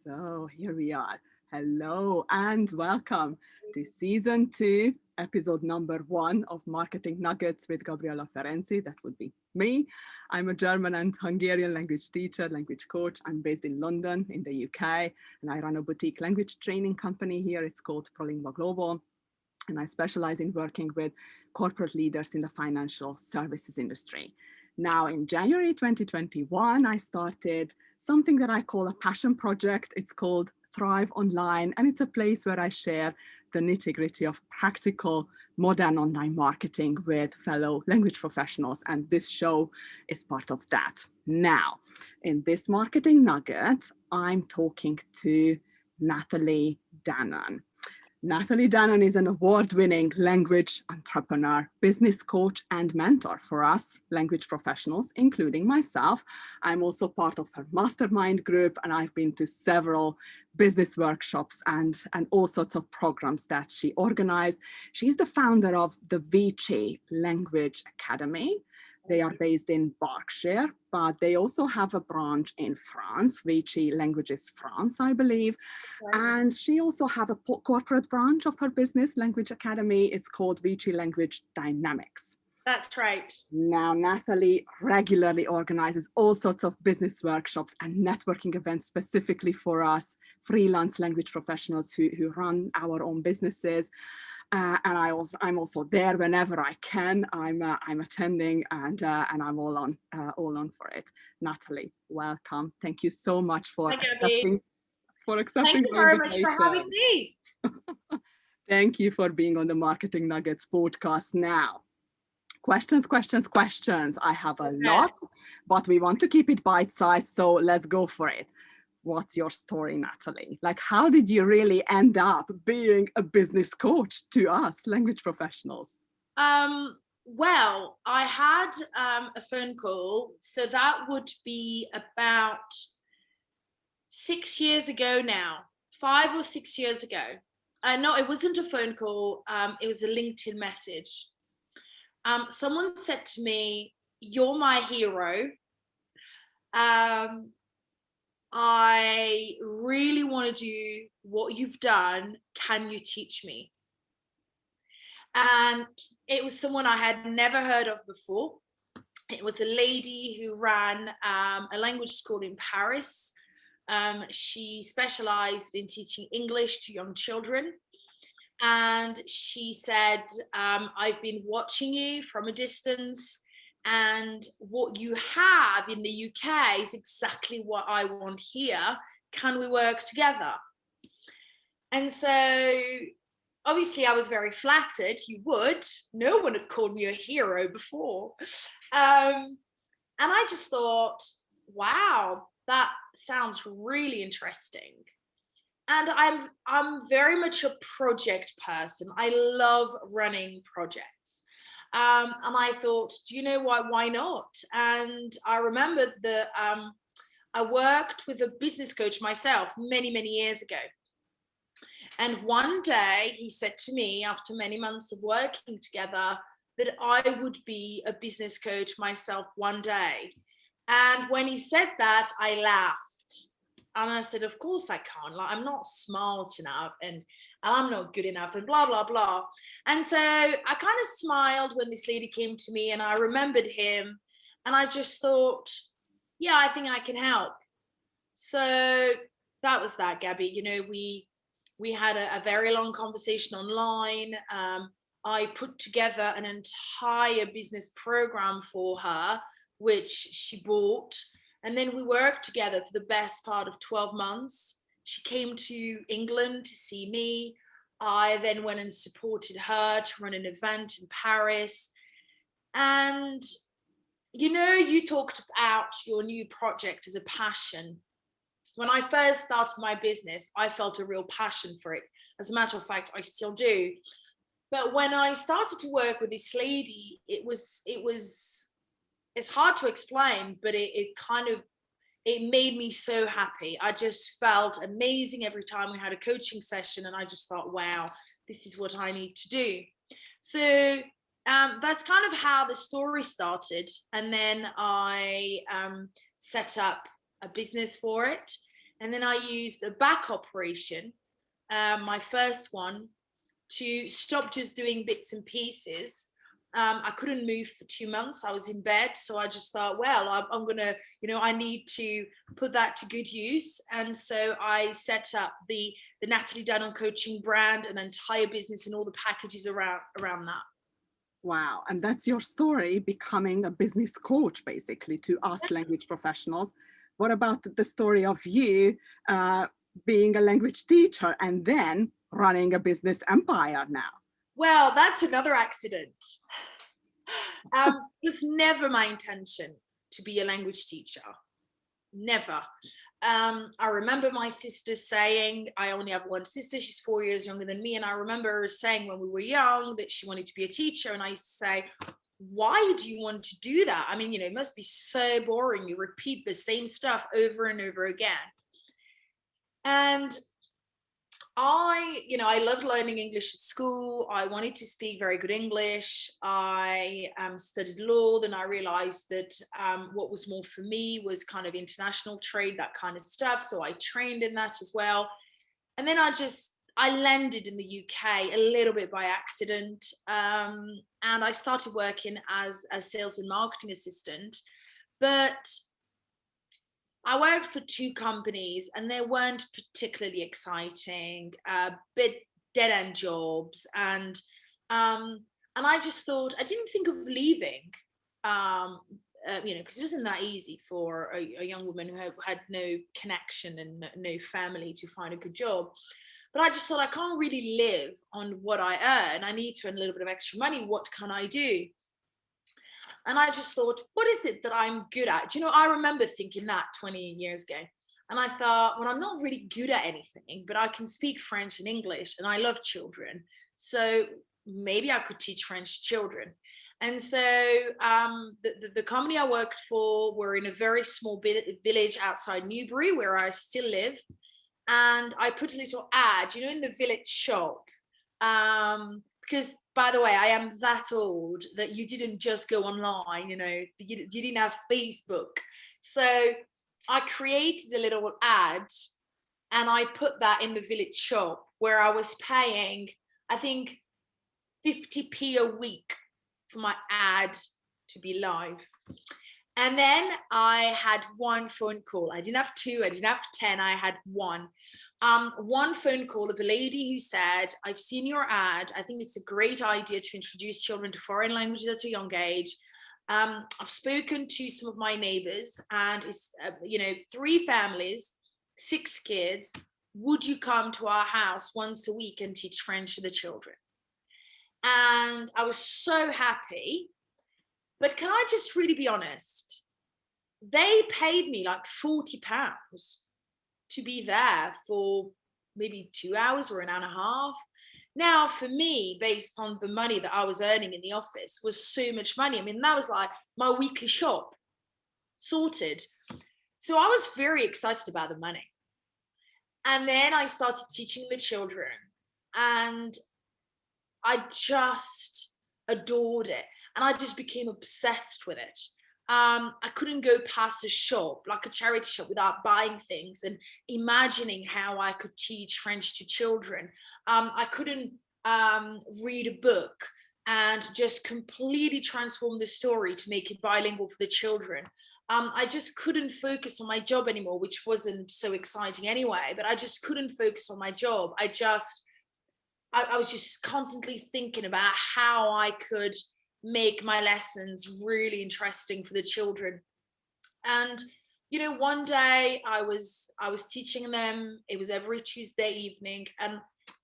So here we are. Hello and welcome to season 2, episode number 1 of Marketing Nuggets with Gabriella Ferenczi. That would be me. I'm a German and Hungarian language teacher, language coach. I'm based in London in the UK, and I run a boutique language training company here. It's called ProLingua Global. And I specialize in working with corporate leaders in the financial services industry. Now, in January 2021, I started something that I call a passion project. It's called Thrive Online, and it's a place where I share the nitty-gritty of practical modern online marketing with fellow language professionals, and this show is part of that. Now, in this marketing nugget, I'm talking to Nathalie Danon. Nathalie Danon is an award-winning language entrepreneur, business coach, and mentor for us language professionals, including myself. I'm also part of her mastermind group, and I've been to several business workshops and all sorts of programs that she organized. She's the founder of the Vici Language Academy. They are based in Berkshire, but they also have a branch in France. Vici Languages France, I believe. Right. And she also have a corporate branch of her business, Language Academy. It's called Vici Language Dynamics. That's right. Now, Nathalie regularly organizes all sorts of business workshops and networking events specifically for us freelance language professionals who run our own businesses. And I'm also there whenever I can. I'm attending and I'm all on for it. Nathalie, welcome. Thank you so much for accepting. Thank you very much for having me. Thank you for being on the Marketing Nuggets podcast. Now, questions. I have a lot, but we want to keep it bite-sized, so let's go for it. What's your story, Nathalie? Like, how did you really end up being a business coach to us language professionals? Well, I had a phone call, so that would be about 6 years ago now, 5 or 6 years ago. No, it wasn't a phone call. It was a LinkedIn message. Someone said to me, "You're my hero. I really want to do what you've done. Can you teach me?" And it was someone I had never heard of before. It was a lady who ran a language school in Paris. She specialized in teaching English to young children. And she said, "I've been watching you from a distance, and what you have in the UK is exactly what I want here. Can we work together?" And so obviously I was very flattered. You would. No one had called me a hero before. And I just thought, wow, that sounds really interesting. And I'm very much a project person. I love running projects. And I thought, do you know what? Why not? And I remembered that I worked with a business coach myself many, many years ago. And one day he said to me, after many months of working together, that I would be a business coach myself one day. And when he said that, I laughed. And I said, of course I can't. Like, I'm not smart enough and I'm not good enough and blah, blah, blah. And so I kind of smiled when this lady came to me and I remembered him. And I just thought, yeah, I think I can help. So that was that, Gabby. You know, we had a very long conversation online. I put together an entire business program for her, which she bought. And then we worked together for the best part of 12 months. She came to England to see me. I then went and supported her to run an event in Paris. And, you know, you talked about your new project as a passion. When I first started my business, I felt a real passion for it. As a matter of fact, I still do. But when I started to work with this lady, it's hard to explain, but it made me so happy. I just felt amazing every time we had a coaching session, and I just thought, wow, this is what I need to do. So that's kind of how the story started. And then I set up a business for it. And then I used a back operation, my first one, to stop just doing bits and pieces. I couldn't move for 2 months. I was in bed. So I just thought, well, I'm going to, I need to put that to good use. And so I set up the Nathalie Danon coaching brand, an entire business and all the packages around that. Wow. And that's your story, becoming a business coach, basically, to us language professionals. What about the story of you being a language teacher and then running a business empire now? Well, that's another accident. It was never my intention to be a language teacher. Never. I remember my sister saying, I only have one sister, she's 4 years younger than me. And I remember her saying when we were young that she wanted to be a teacher. And I used to say, why do you want to do that? I mean, it must be so boring. You repeat the same stuff over and over again. And I loved learning English at school. I wanted to speak very good English. I studied law. Then I realized that what was more for me was kind of international trade, that kind of stuff. So I trained in that as well. And then I landed in the UK a little bit by accident. And I started working as a sales and marketing assistant. But I worked for 2 companies and they weren't particularly exciting, bit dead-end jobs. And I just thought, I didn't think of leaving, because it wasn't that easy for a young woman who had no connection and no family to find a good job. But I just thought, I can't really live on what I earn. I need to earn a little bit of extra money. What can I do? And I just thought, what is it that I'm good at? I remember thinking that 20 years ago. And I thought, well, I'm not really good at anything, but I can speak French and English, and I love children. So maybe I could teach French to children. And so the company I worked for were in a very small village outside Newbury, where I still live. And I put a little ad, in the village shop. Because, by the way, I am that old that you didn't just go online, you didn't have Facebook. So I created a little ad and I put that in the village shop where I was paying, I think, 50p a week for my ad to be live. And then I had one phone call. I didn't have 2, I didn't have 10, I had one. One phone call of a lady who said, I've seen your ad. I think it's a great idea to introduce children to foreign languages at a young age. I've spoken to some of my neighbors and it's, 3 families, 6 kids. Would you come to our house once a week and teach French to the children? And I was so happy. But can I just really be honest? They paid me like £40 to be there for maybe 2 hours or an hour and a half. Now, for me, based on the money that I was earning in the office, was so much money. I mean, that was like my weekly shop sorted. So I was very excited about the money. And then I started teaching the children and I just adored it. And I just became obsessed with it. I couldn't go past a shop, like a charity shop, without buying things and imagining how I could teach French to children. I couldn't read a book and just completely transform the story to make it bilingual for the children. I just couldn't focus on my job anymore, which wasn't so exciting anyway, but I just couldn't focus on my job. I was just constantly thinking about how I could make my lessons really interesting for the children. And one day I was teaching them. It was every Tuesday evening, and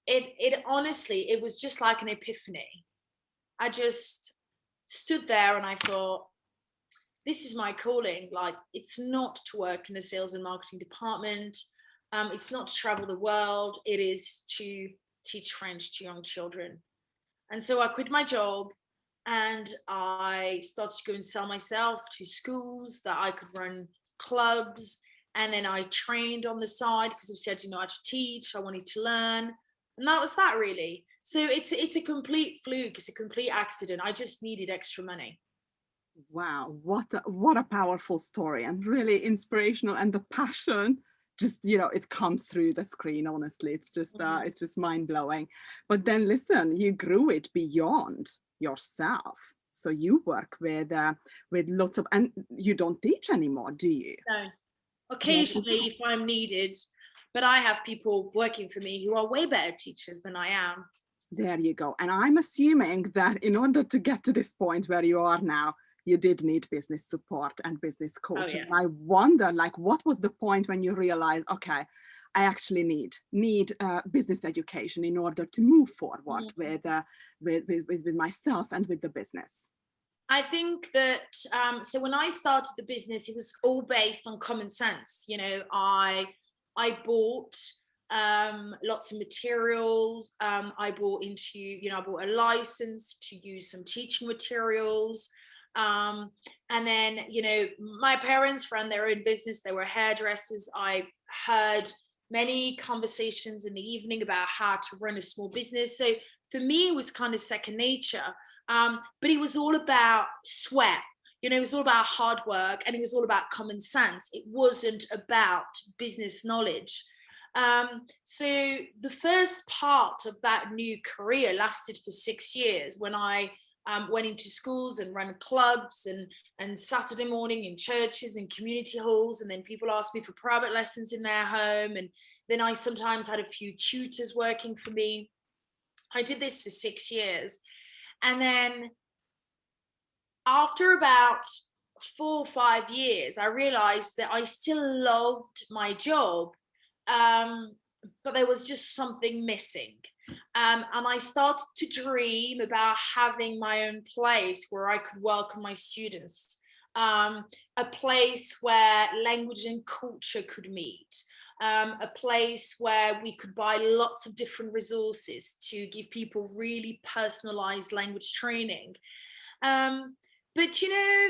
it honestly, it was just like an epiphany. I just stood there and I thought, this is my calling. Like, it's not to work in the sales and marketing department. It's not to travel the world. It is to teach French to young children. And so I quit my job and I started to go and sell myself to schools that I could run clubs. And then I trained on the side because obviously I didn't know how to teach. I wanted to learn. And that was that, really. So it's a complete fluke. It's a complete accident. I just needed extra money. Wow, what a powerful story, and really inspirational, and the passion just, you know, it comes through the screen. Honestly, it's just mind-blowing. But then listen, you grew it beyond yourself. So you work with lots of, and you don't teach anymore, do you? No, occasionally if I'm needed, but I have people working for me who are way better teachers than I am. There you go. And I'm assuming that in order to get to this point where you are now, you did need business support and business coaching. Oh, yeah. I wonder, like, what was the point when you realized, okay, I actually need business education in order to move forward with myself and with the business? I think that, so when I started the business, it was all based on common sense. You know, I bought lots of materials. I bought a license to use some teaching materials. And then, you know, my parents ran their own business. They were hairdressers. I heard many conversations in the evening about how to run a small business. So for me, it was kind of second nature. But it was all about sweat. You know, it was all about hard work, and it was all about common sense. It wasn't about business knowledge. So the first part of that new career lasted for 6 years, when I went into schools and ran clubs and Saturday morning in churches and community halls, and then people asked me for private lessons in their home, and then I sometimes had a few tutors working for me. I did this for 6 years, and then after about 4 or 5 years, I realized that I still loved my job, but there was just something missing. And I started to dream about having my own place where I could welcome my students, a place where language and culture could meet, a place where we could buy lots of different resources to give people really personalized language training. But, you know,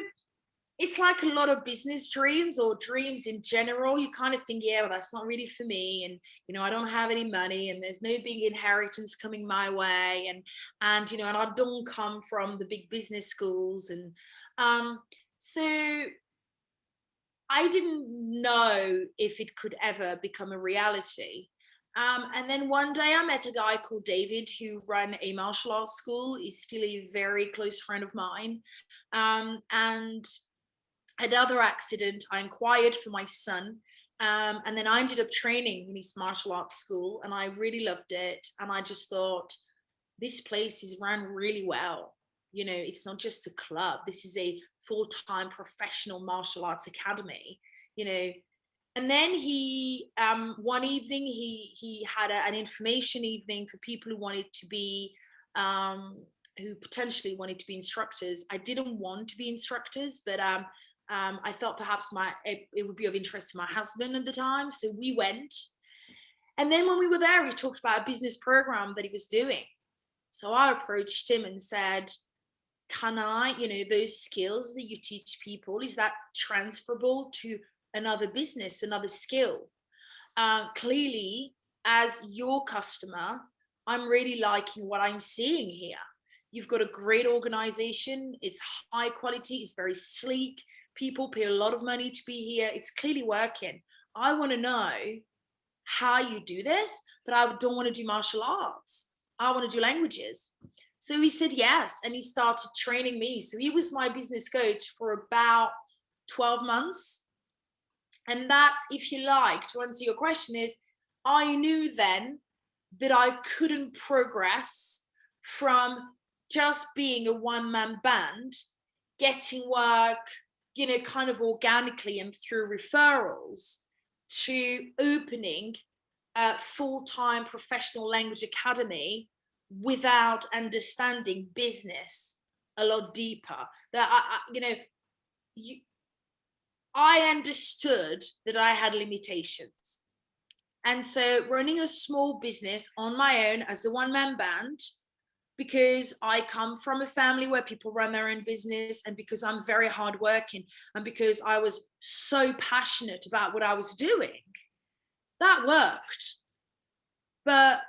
it's like a lot of business dreams or dreams in general. You kind of think, yeah, well, that's not really for me. And, you know, I don't have any money, and there's no big inheritance coming my way. And, you know, and I don't come from the big business schools. And so I didn't know if it could ever become a reality. And then one day I met a guy called David who ran a martial arts school. He's still a very close friend of mine. And another accident, I inquired for my son. And then I ended up training in his martial arts school, and I really loved it. And I just thought, this place is run really well. You know, it's not just a club. This is a full-time professional martial arts academy, you know. And then he, one evening, he had an information evening for people who wanted to be, who potentially wanted to be instructors. I didn't want to be instructors, but I thought perhaps it would be of interest to my husband at the time. So we went. And then when we were there, he talked about a business program that he was doing. So I approached him and said, can I, you know, those skills that you teach people, is that transferable to another business, another skill? Clearly, as your customer, I'm really liking what I'm seeing here. You've got a great organization. It's high quality. It's very sleek. People pay a lot of money to be here. It's clearly working. I want to know how you do this, but I don't want to do martial arts. I want to do languages. So he said yes, and he started training me. So he was my business coach for about 12 months. And that's, if you like, to answer your question, is I knew then that I couldn't progress from just being a one-man band, getting work, you know, kind of organically and through referrals, to opening a full-time professional language academy without understanding business a lot deeper. That I understood that I had limitations. And so running a small business on my own as a one-man band, because I come from a family where people run their own business, and because I'm very hardworking, and because I was so passionate about what I was doing, that worked. But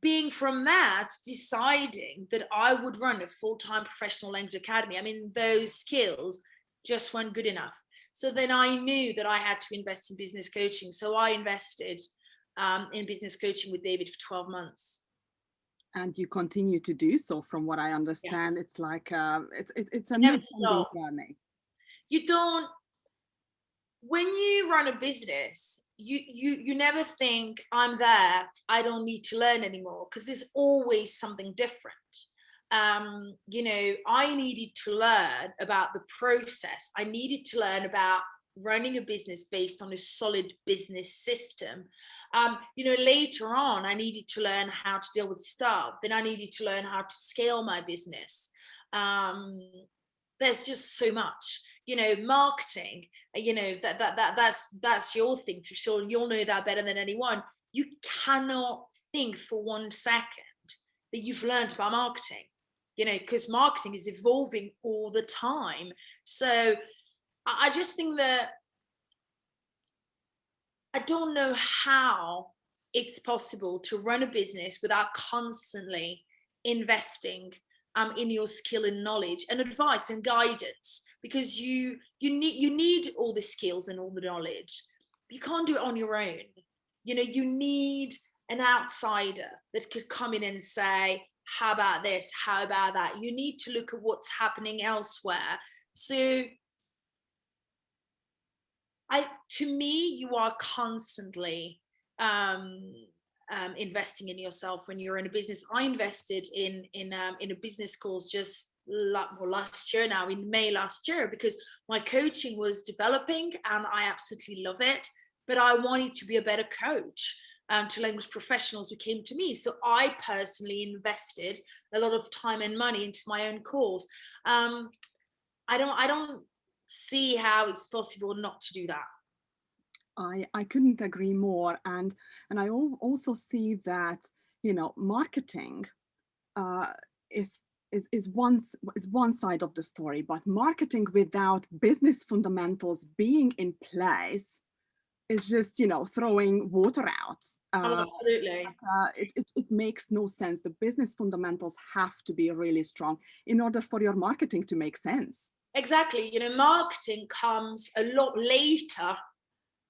being from that, deciding that I would run a full-time professional language academy, I mean, those skills just weren't good enough. So then I knew that I had to invest in business coaching. So I invested in business coaching with David for 12 months. And you continue to do so, from what I understand. Yeah. It's like it's a Never never-ending stop. journey. You don't, when you run a business, you never think, I'm there, I don't need to learn anymore, because there's always something different. You know, I needed to learn about the process. I needed to learn about running a business based on a solid business system. You know, later on, I needed to learn how to deal with staff. Then I needed to learn how to scale my business. There's just so much. You know, marketing, you know, that's your thing, for sure. You'll know that better than anyone. You cannot think for 1 second that you've learned about marketing, you know, because marketing is evolving all the time. So I just think that I don't know how it's possible to run a business without constantly investing in your skill and knowledge and advice and guidance, because you need all the skills and all the knowledge. You can't do it on your own. You know, you need an outsider that could come in and say, how about this? How about that? You need to look at what's happening elsewhere. So to me, you are constantly investing in yourself when you're in a business. I invested in a business course just last year now, in May last year, because my coaching was developing and I absolutely love it. But I wanted to be a better coach to language professionals who came to me. So I personally invested a lot of time and money into my own course. I don't see how it's possible not to do that. I couldn't agree more, and I also see that, you know, marketing is one side of the story, but marketing without business fundamentals being in place is just, you know, throwing water out. Oh, absolutely. It makes no sense. The business fundamentals have to be really strong in order for your marketing to make sense. Exactly. You know, marketing comes a lot later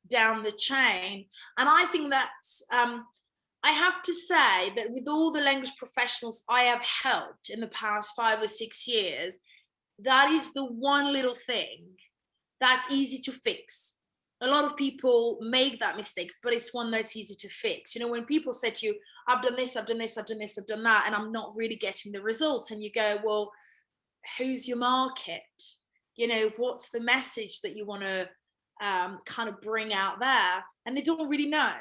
down the chain. And I think that's, I have to say that with all the language professionals I have helped in the past 5 or 6 years, that is the one little thing that's easy to fix. A lot of people make that mistakes, but it's one that's easy to fix. You know, when people say to you, I've done this, I've done this, I've done this, I've done that, and I'm not really getting the results. And you go, well, who's your market? You know, what's the message that you want to kind of bring out there? And they don't really know,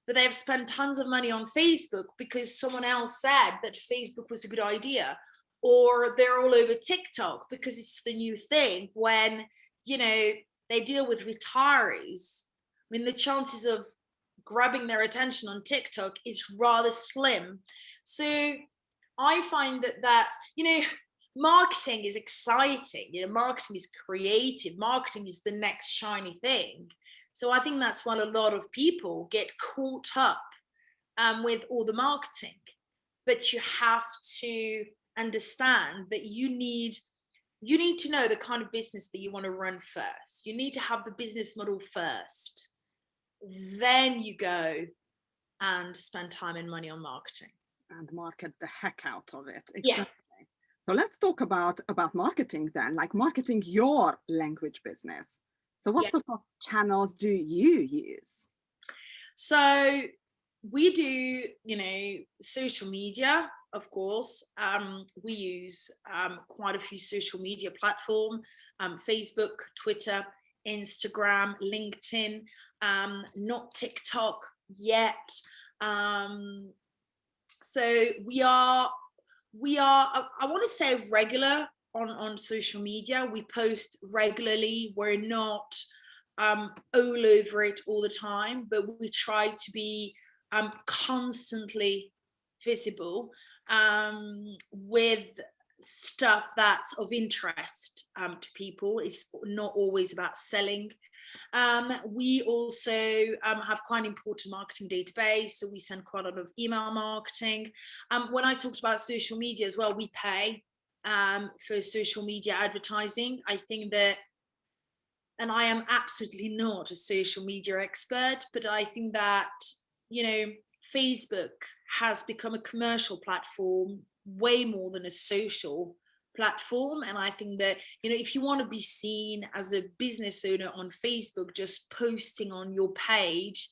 but they've spent tons of money on Facebook because someone else said that Facebook was a good idea, or they're all over TikTok because it's the new thing. When, you know, they deal with retirees, I mean, the chances of grabbing their attention on TikTok is rather slim. So I find that you know, marketing is exciting. You know, marketing is creative. Marketing is the next shiny thing. So I think that's why a lot of people get caught up with all the marketing. But you have to understand that you need to know the kind of business that you want to run first. You need to have the business model first. Then you go and spend time and money on marketing. And market the heck out of it. Exactly. Yeah. So let's talk about marketing then, like marketing your language business. So what sort of channels do you use? So we do, you know, social media, of course. We use quite a few social media platforms, Facebook, Twitter, Instagram, LinkedIn, not TikTok yet. So we are, I want to say, regular on social media. We post regularly. We're not all over it all the time, but we try to be constantly visible with stuff that's of interest to people. It's not always about selling. We also have quite an important marketing database, so we send quite a lot of email marketing. When I talked about social media as well, we pay for social media advertising. I think that and I am absolutely not a social media expert, but I think that, Facebook has become a commercial platform way more than a social platform. And I think that, if you want to be seen as a business owner on Facebook, just posting on your page,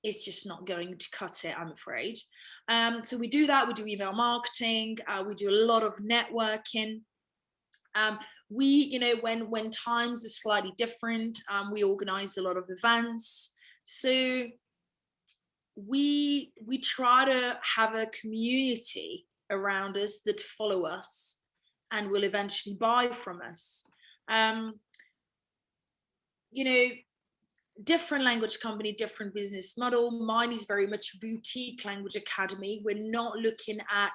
it's just not going to cut it, I'm afraid. So we do that. We do email marketing. We do a lot of networking. When times are slightly different, we organize a lot of events. So we try to have a community around us that follow us and will eventually buy from us. Different language company, different business model. Mine is very much boutique language academy. We're not looking at,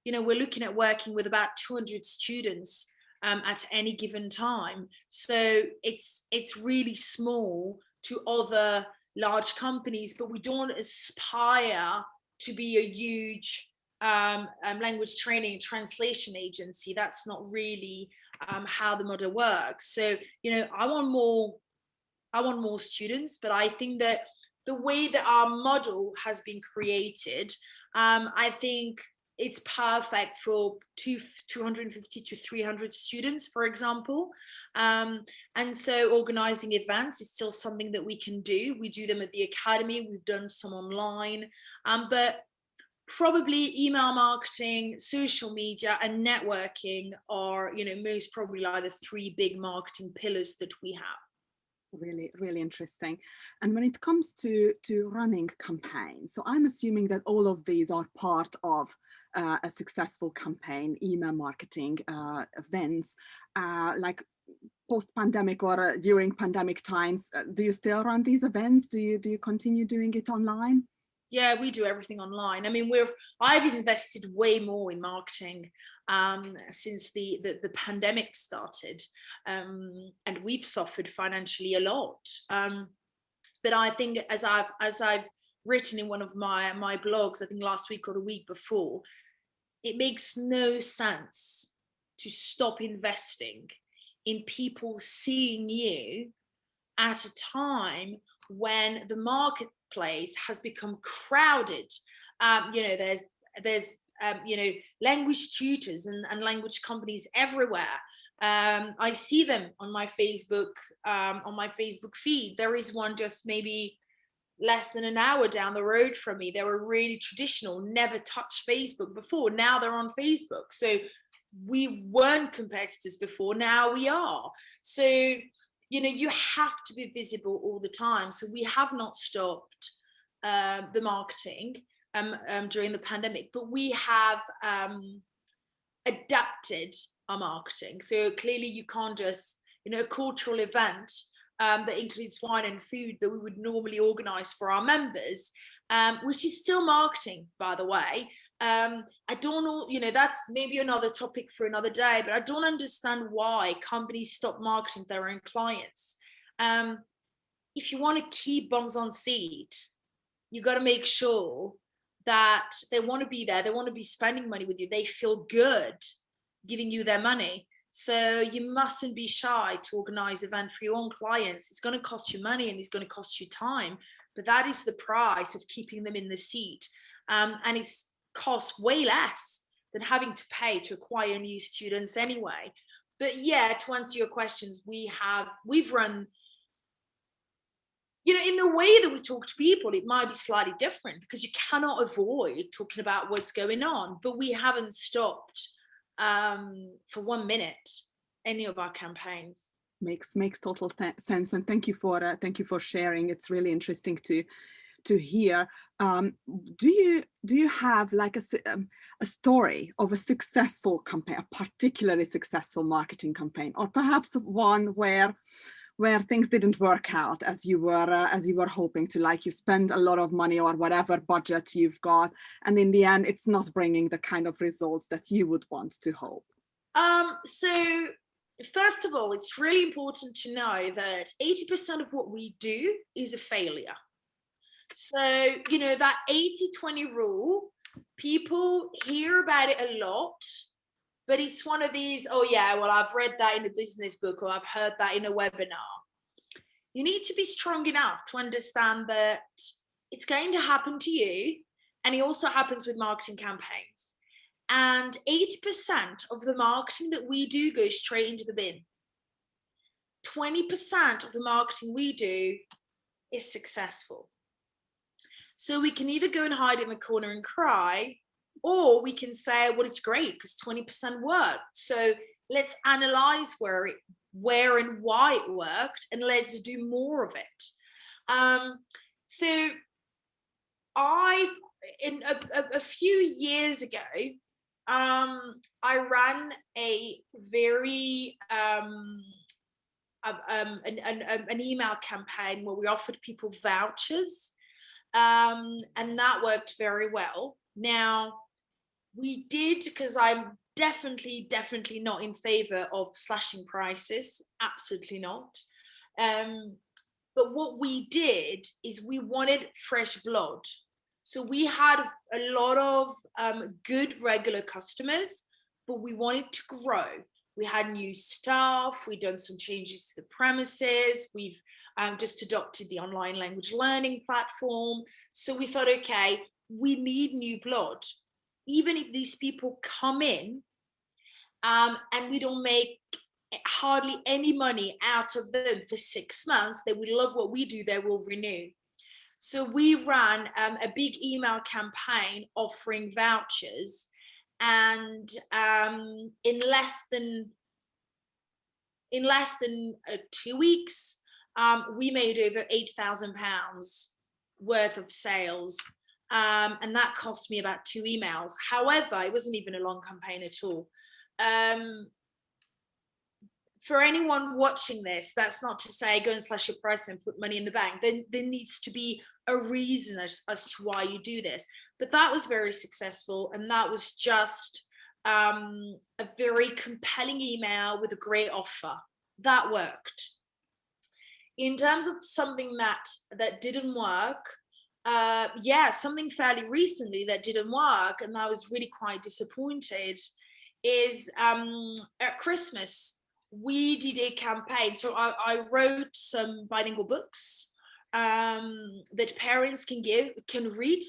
we're looking at working with about 200 students at any given time. So it's really small to other large companies, but we don't aspire to be a huge language training translation agency. That's not really how the model works. So, I want more students, but I think that the way that our model has been created, I think it's perfect for 250 to 300 students, for example. And so organizing events is still something that we can do. We do them at the academy. We've done some online, but probably email marketing, social media, and networking are, most probably like the three big marketing pillars that we have. Really, really interesting. And when it comes to running campaigns, so I'm assuming that all of these are part of a successful campaign, email marketing events, like post-pandemic or during pandemic times. Do you still run these events? Do you continue doing it online? Yeah, we do everything online. I mean, I've invested way more in marketing since the pandemic started, and we've suffered financially a lot. But I think, as I've written in one of my blogs, I think last week or the week before, it makes no sense to stop investing in people seeing you at a time when the marketplace has become crowded. There's language tutors and language companies everywhere. I see them on my Facebook feed. There is one just maybe less than an hour down the road from me. They were really traditional, never touched Facebook before. Now they're on Facebook. So we weren't competitors before, now we are. So, you have to be visible all the time. So we have not stopped the marketing during the pandemic, but we have adapted our marketing. So clearly you can't just, a cultural event that includes wine and food that we would normally organize for our members, which is still marketing, by the way. I don't know, that's maybe another topic for another day, but I don't understand why companies stop marketing their own clients. If you want to keep bums on seat, you got to make sure that they want to be there. They want to be spending money with you. They feel good giving you their money. So you mustn't be shy to organize events for your own clients. It's going to cost you money and it's going to cost you time, but that is the price of keeping them in the seat. And it's costs way less than having to pay to acquire new students anyway. But yeah, to answer your questions, we've run, in the way that we talk to people, it might be slightly different because you cannot avoid talking about what's going on, but we haven't stopped for 1 minute any of our campaigns. Makes total sense, and thank you for sharing. It's really interesting to hear. Do you have like a story of a successful campaign, a particularly successful marketing campaign, or perhaps one where things didn't work out as you were hoping to, like you spend a lot of money or whatever budget you've got, and in the end it's not bringing the kind of results that you would want to hope? So first of all, it's really important to know that 80% of what we do is a failure. So, that 80-20 rule, people hear about it a lot, but it's one of these, oh yeah, well, I've read that in a business book, or I've heard that in a webinar. You need to be strong enough to understand that it's going to happen to you, and it also happens with marketing campaigns. And 80% of the marketing that we do goes straight into the bin. 20% of the marketing we do is successful. So we can either go and hide in the corner and cry, or we can say, well, it's great because 20% worked. So let's analyze where and why it worked, and let's do more of it. So a few years ago, I ran a very an email campaign where we offered people vouchers, and that worked very well. Now, we did, because I'm definitely not in favor of slashing prices, absolutely not. But what we did is we wanted fresh blood. So we had a lot of good regular customers, but we wanted to grow. We had new staff, we'd done some changes to the premises, we've just adopted the online language learning platform. So we thought, okay, we need new blood. Even if these people come in and we don't make hardly any money out of them for 6 months, they will love what we do, they will renew. So we ran a big email campaign offering vouchers, and in less than 2 weeks, we made over £8,000 worth of sales, and that cost me about 2 emails. However, it wasn't even a long campaign at all. For anyone watching this, that's not to say go and slash your price and put money in the bank. Then there needs to be a reason as to why you do this. But that was very successful, and that was just a very compelling email with a great offer. That worked. In terms of something that didn't work, something fairly recently that didn't work, and I was really quite disappointed, is at Christmas we did a campaign. So I wrote some bilingual books that parents can read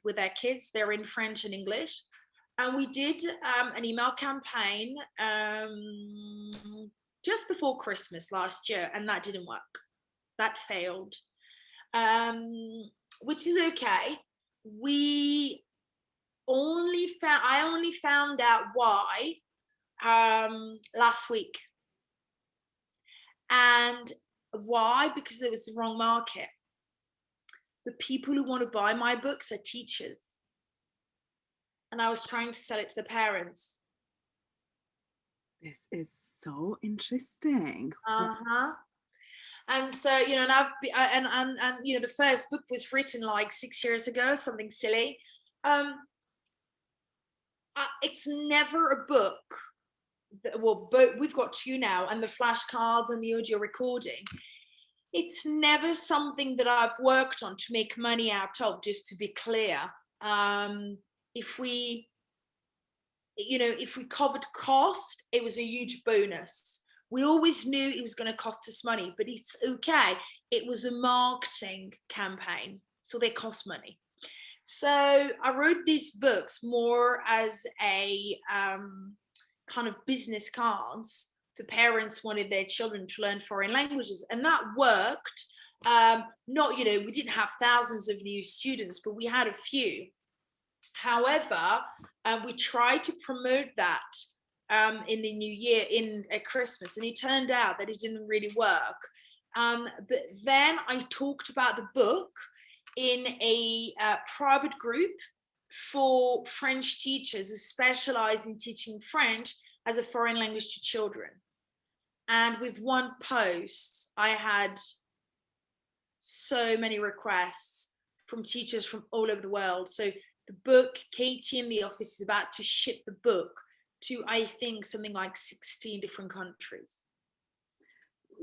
with their kids. They're in French and English, and we did an email campaign just before Christmas last year, and that didn't work. That failed, which is okay. I only found out why last week. And why? Because there was the wrong market. The people who want to buy my books are teachers, and I was trying to sell it to the parents. This is so interesting. And so, and I've the first book was written like 6 years ago, something silly. It's never a book. But we've got 2 now, and the flashcards and the audio recording. It's never something that I've worked on to make money out of, just to be clear. If we covered cost, it was a huge bonus. We always knew it was going to cost us money, but it's okay. It was a marketing campaign, so they cost money. So I wrote these books more as a kind of business cards for parents who wanted their children to learn foreign languages, and that worked. We didn't have thousands of new students, but we had a few. However, we tried to promote that in the new year, at Christmas, and it turned out that it didn't really work. But then I talked about the book in a private group for French teachers who specialize in teaching French as a foreign language to children. And with one post, I had so many requests from teachers from all over the world. So the book, Katie in the office is about to ship the book to, I think, something like 16 different countries.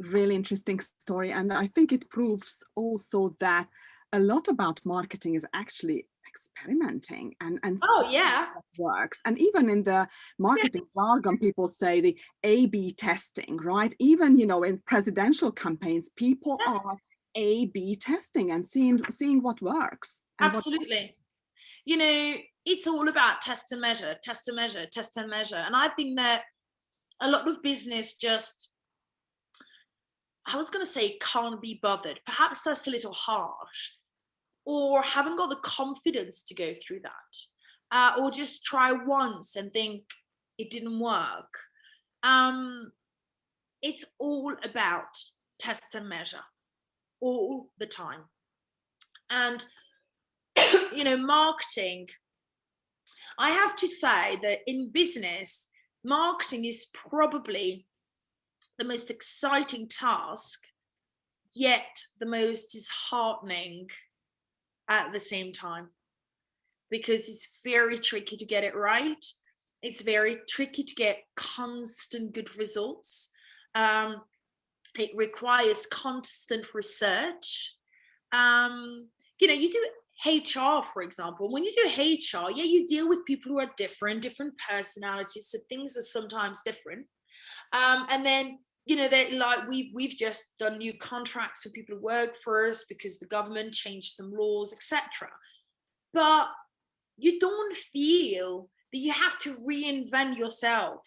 Really interesting story. And I think it proves also that a lot about marketing is actually experimenting and Oh, seeing yeah. what works. And even in the marketing jargon, people say the A/B testing, right? Even, you know, in presidential campaigns, people Yeah, are A/B testing and seeing what works. And absolutely. You know, it's all about test and measure, test and measure, test and measure. And I think that a lot of business just, I was going to say, can't be bothered. Perhaps that's a little harsh, or haven't got the confidence to go through that, or just try once and think it didn't work. It's all about test and measure all the time. And, you know, marketing, I have to say that in business, marketing is probably the most exciting task, yet the most disheartening at the same time, because it's very tricky to get it right. It's very tricky to get constant good results. It requires constant research. You know, you do HR, for example. When you do HR, yeah, you deal with people who are different personalities, so things are sometimes different. And then, you know, that like we've just done new contracts for people who work for us because the government changed some laws, etc. But you don't feel that you have to reinvent yourself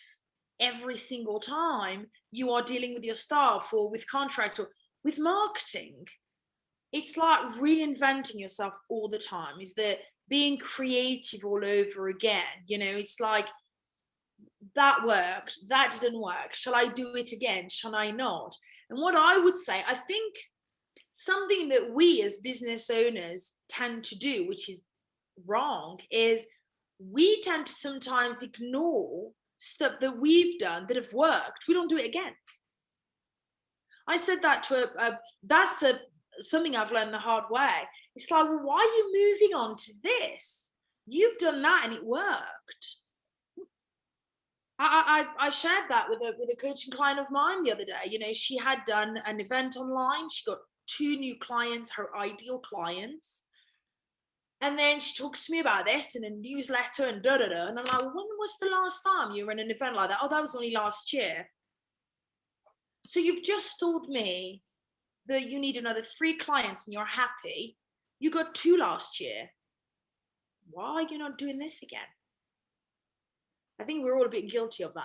every single time you are dealing with your staff or with contract or with marketing. It's like reinventing yourself all the time. Is that being creative all over again? You know, it's like, that worked, that didn't work. Shall I do it again? Shall I not? And what I would say, I think something that we as business owners tend to do, which is wrong, is we tend to sometimes ignore stuff that we've done that have worked. We don't do it again. I said that to something I've learned the hard way. It's like, well, why are you moving on to this? You've done that and it worked. I shared that with a coaching client of mine the other day. You know, she had done an event online. She got 2 new clients, her ideal clients. And then she talks to me about this in a newsletter and da da da. And I'm like, when was the last time you were in an event like that? Oh, that was only last year. So you've just told me that you need another 3 clients and you're happy. You got 2 last year. Why are you not doing this again? I think we're all a bit guilty of that.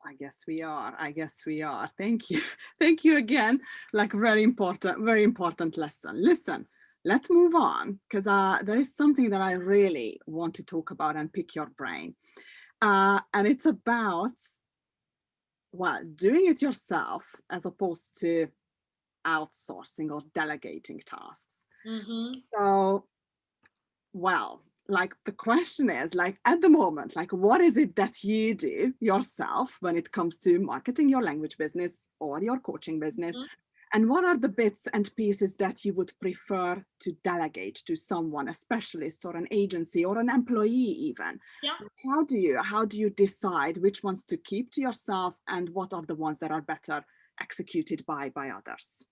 I guess we are. I guess we are. Thank you. Thank you again. Like very important lesson. Listen, let's move on, because there is something that I really want to talk about and pick your brain. And it's about, well, doing it yourself as opposed to outsourcing or delegating tasks. Mm-hmm. So, well, like the question is, like at the moment, like what is it that you do yourself when it comes to marketing your language business or your coaching business? Mm-hmm. And what are the bits and pieces that you would prefer to delegate to someone, a specialist or an agency or an employee even? Yeah. How do you decide which ones to keep to yourself and what are the ones that are better executed by others?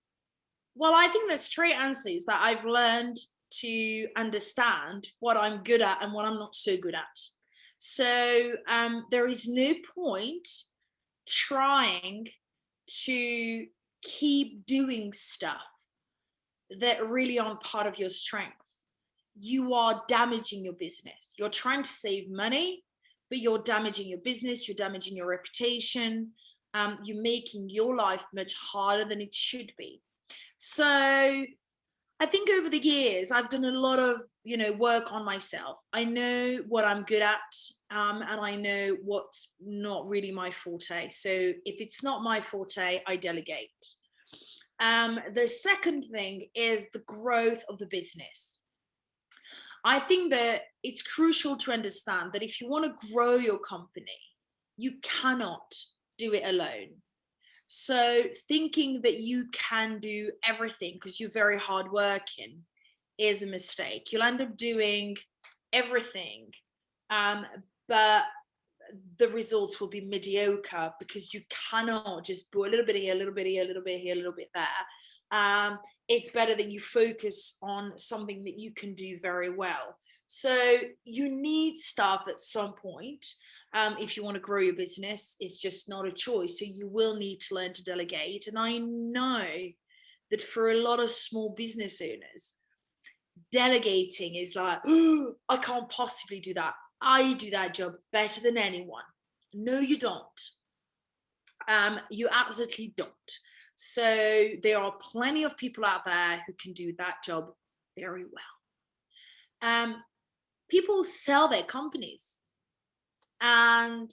Well, I think the straight answer is that I've learned to understand what I'm good at and what I'm not so good at. So there is no point trying to keep doing stuff that really aren't part of your strength. You are damaging your business. You're trying to save money, but you're damaging your business, you're damaging your reputation, you're making your life much harder than it should be. So I think over the years, I've done a lot of, you know, work on myself. I know what I'm good at, and I know what's not really my forte. So if it's not my forte, I delegate. The second thing is the growth of the business. I think that it's crucial to understand that if you want to grow your company, you cannot do it alone. So thinking that you can do everything because you're very hardworking is a mistake. You'll end up doing everything, but the results will be mediocre because you cannot just do a little bit here, a little bit here, a little bit here, a little bit there. It's better that you focus on something that you can do very well. So you need staff at some point. If you want to grow your business, it's just not a choice. So you will need to learn to delegate. And I know that for a lot of small business owners, delegating is like, oh, I can't possibly do that. I do that job better than anyone. No, you don't. You absolutely don't. So there are plenty of people out there who can do that job very well. People sell their companies, and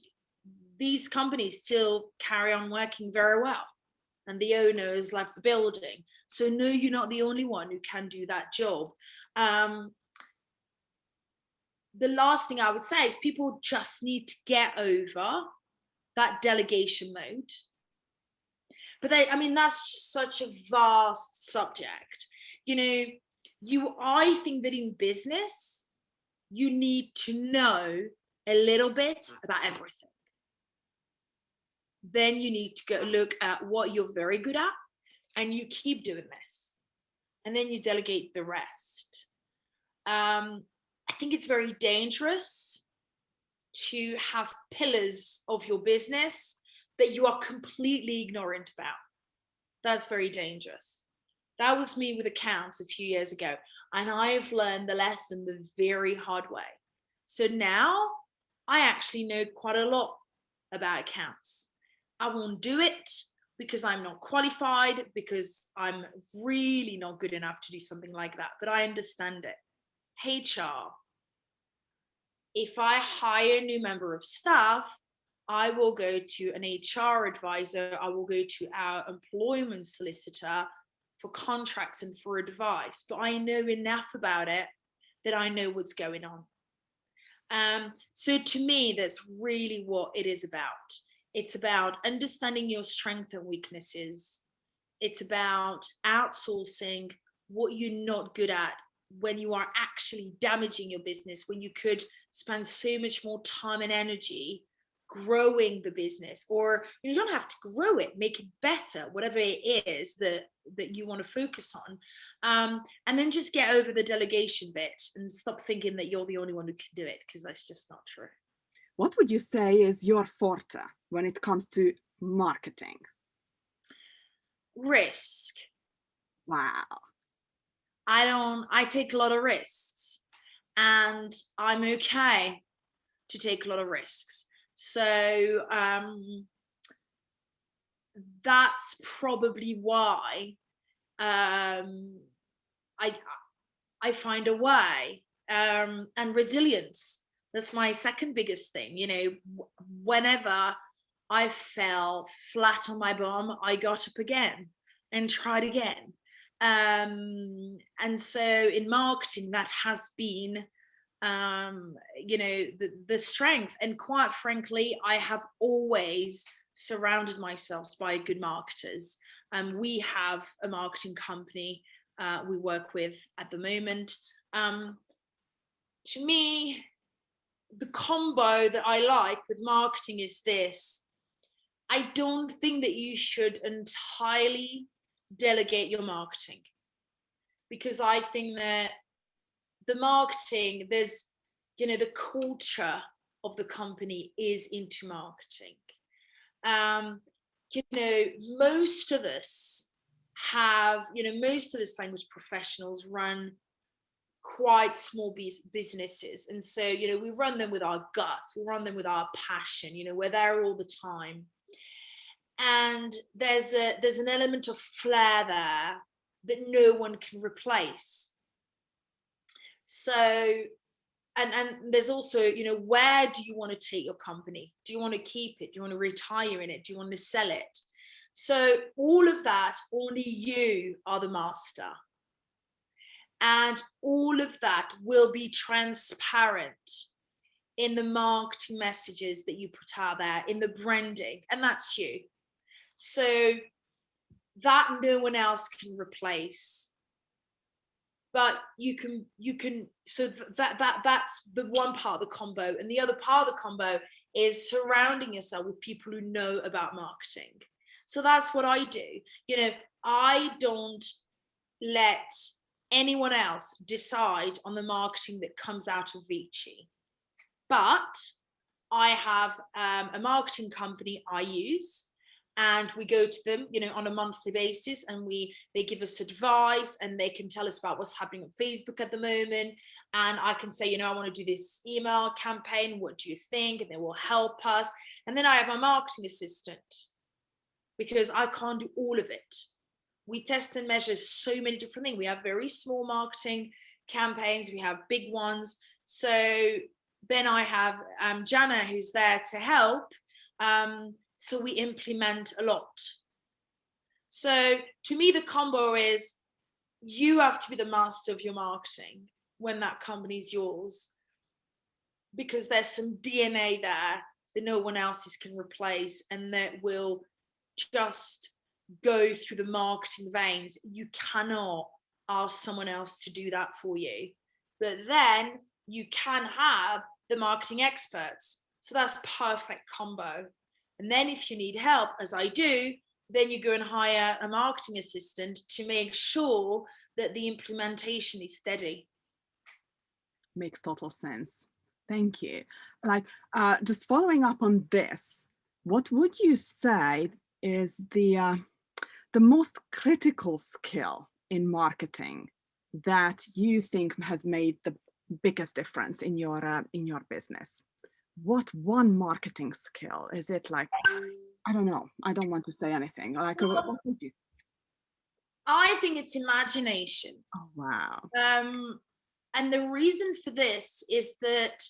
these companies still carry on working very well, and the owner has left the building. So no, you're not the only one who can do that job. The last thing I would say is people just need to get over that delegation mode. But that's such a vast subject. I think that in business, you need to know a little bit about everything. Then you need to go look at what you're very good at, and you keep doing this. And then you delegate the rest. I think it's very dangerous to have pillars of your business that you are completely ignorant about. That's very dangerous. That was me with accounts a few years ago, and I have learned the lesson the very hard way. So now I actually know quite a lot about accounts. I won't do it because I'm not qualified, because I'm really not good enough to do something like that, but I understand it. HR. If I hire a new member of staff, I will go to an HR advisor. I will go to our employment solicitor for contracts and for advice, but I know enough about it that I know what's going on. So to me, that's really what it is about. It's about understanding your strengths and weaknesses. It's about outsourcing what you're not good at when you are actually damaging your business, when you could spend so much more time and energy growing the business. Or you don't have to grow it, make it better, whatever it is that you want to focus on. And then just get over the delegation bit and stop thinking that you're the only one who can do it, because that's just not true. What would you say is your forte when it comes to marketing? Risk. Wow. I take a lot of risks, and I'm okay to take a lot of risks. So that's probably why I find a way. And resilience, that's my second biggest thing. Whenever I fell flat on my bum, I got up again and tried again. And so in marketing, that has been the strength. And quite frankly, I have always surrounded myself by good marketers. We have a marketing company we work with at the moment. To me, the combo that I like with marketing is this: I don't think that you should entirely delegate your marketing, because I think that the marketing, there's, the culture of the company is into marketing. Most of us language professionals run quite small businesses. And so, we run them with our guts, we run them with our passion, we're there all the time. And there's an element of flair there that no one can replace. So, and there's also, where do you want to take your company? Do you want to keep it? Do you want to retire in it? Do you want to sell it? So all of that, only you are the master. And all of that will be transparent in the marketing messages that you put out there, in the branding, and that's you. So that no one else can replace. But you can so that's the one part of the combo. And the other part of the combo is surrounding yourself with people who know about marketing. So that's what I do. I don't let anyone else decide on the marketing that comes out of Vici. But I have a marketing company I use, and we go to them, on a monthly basis, and they give us advice, and they can tell us about what's happening on Facebook at the moment. And I can say, I want to do this email campaign. What do you think? And they will help us. And then I have my marketing assistant, because I can't do all of it. We test and measure so many different things. We have very small marketing campaigns. We have big ones. So then I have Jana, who's there to help. So we implement a lot. So to me, the combo is you have to be the master of your marketing when that company is yours, because there's some DNA there that no one else can replace, and that will just go through the marketing veins. You cannot ask someone else to do that for you. But then you can have the marketing experts. So that's perfect combo. And then if you need help, as I do, then you go and hire a marketing assistant to make sure that the implementation is steady. Makes total sense. Thank you. Just following up on this, what would you say is the most critical skill in marketing that you think have made the biggest difference in your business? What one marketing skill is it? I don't know. I don't want to say anything. What would you? I think it's imagination. Oh, wow. And the reason for this is that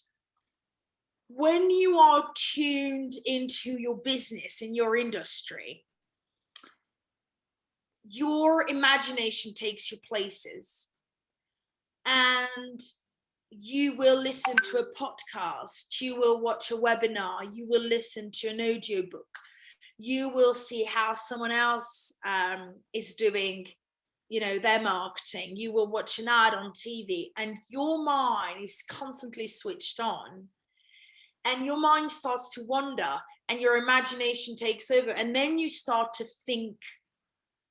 when you are tuned into your business, in your industry, your imagination takes you places, and you will listen to a podcast, you will watch a webinar, you will listen to an audiobook, you will see how someone else is doing, their marketing, you will watch an ad on TV, and your mind is constantly switched on, and your mind starts to wander, and your imagination takes over, and then you start to think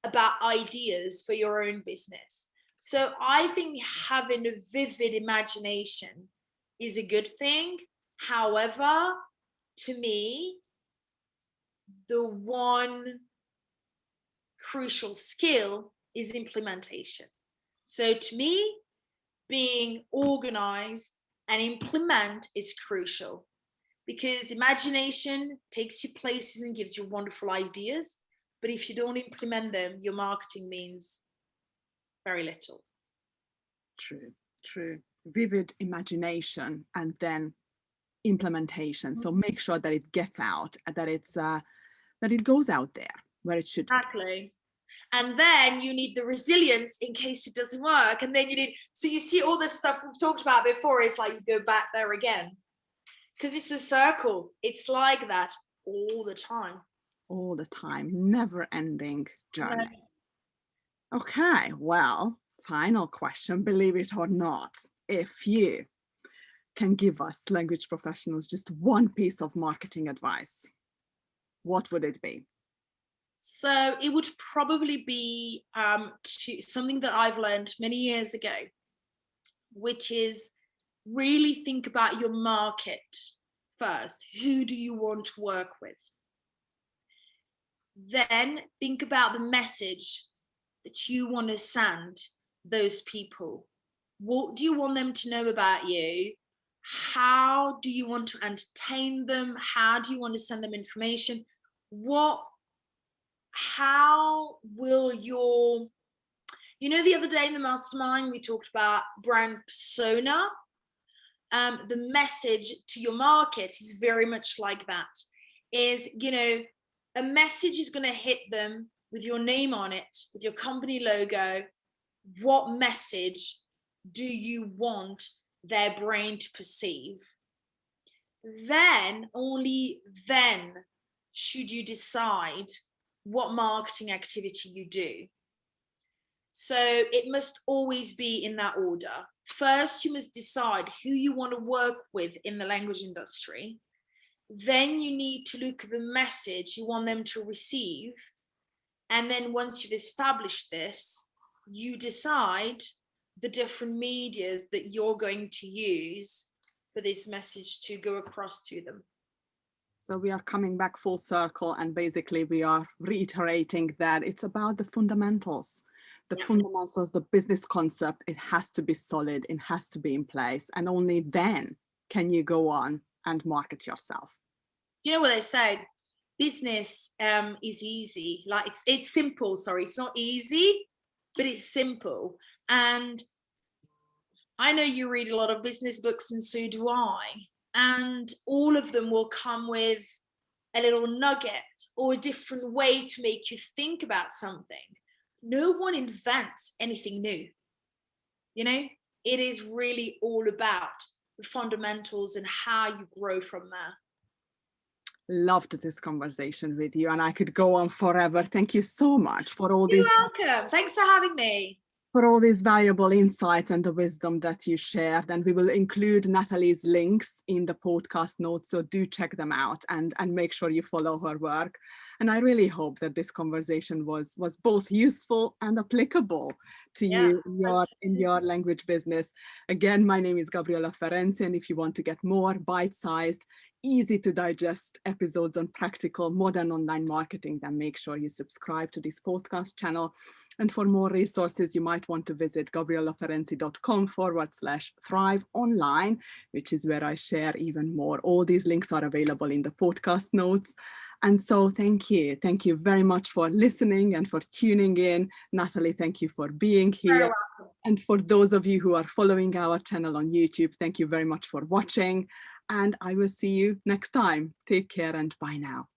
about ideas for your own business. So I think having a vivid imagination is a good thing. However, to me, the one crucial skill is implementation. So to me, being organized and implement is crucial, because imagination takes you places and gives you wonderful ideas. But if you don't implement them, your marketing means very little. True. Vivid imagination and then implementation. So make sure that it gets out, that it goes out there where it should. Exactly. And then you need the resilience in case it doesn't work. And then so you see all this stuff we've talked about before, it's like you go back there again. Because it's a circle. It's like that all the time. All the time, never ending journey. No. Okay, well, final question, believe it or not. If you can give us language professionals just one piece of marketing advice, what would it be? So it would probably be something that I've learned many years ago, which is really think about your market first. Who do you want to work with? Then think about the message that you want to send those people. What do you want them to know about you? How do you want to entertain them? How do you want to send them information? How will the other day in the mastermind, we talked about brand persona. The message to your market is very much like that. A message is going to hit them with your name on it, with your company logo. What message do you want their brain to perceive? Then, only then, should you decide what marketing activity you do. So it must always be in that order. First, you must decide who you want to work with in the language industry. Then you need to look at the message you want them to receive. And then once you've established this, you decide the different medias that you're going to use for this message to go across to them. So we are coming back full circle, and basically we are reiterating that it's about the fundamentals. The fundamentals, the business concept, it has to be solid, it has to be in place, and only then can you go on and market yourself. You know what they say, business is easy, like it's simple, sorry, it's not easy, but it's simple. And I know you read a lot of business books, and so do I, and all of them will come with a little nugget or a different way to make you think about something. No one invents anything new. You know, it is really all about the fundamentals and how you grow from there. Loved this conversation with you, and I could go on forever. Thank you so much for all these. You're welcome. Thanks for having me. For all these valuable insights and the wisdom that you shared. And we will include Nathalie's links in the podcast notes, so do check them out and make sure you follow her work. And I really hope that this conversation was both useful and applicable to you in your language business. Again, my name is Gabriella Ferenczi, and if you want to get more bite-sized, easy to digest episodes on practical modern online marketing, then make sure you subscribe to this podcast channel. And for more resources, you might want to visit gabriellaferenczi.com/thrive online, which is where I share even more. All these links are available in the podcast notes. And so thank you. Thank you very much for listening and for tuning in. Nathalie, thank you for being here. And for those of you who are following our channel on YouTube, thank you very much for watching. And I will see you next time. Take care and bye now.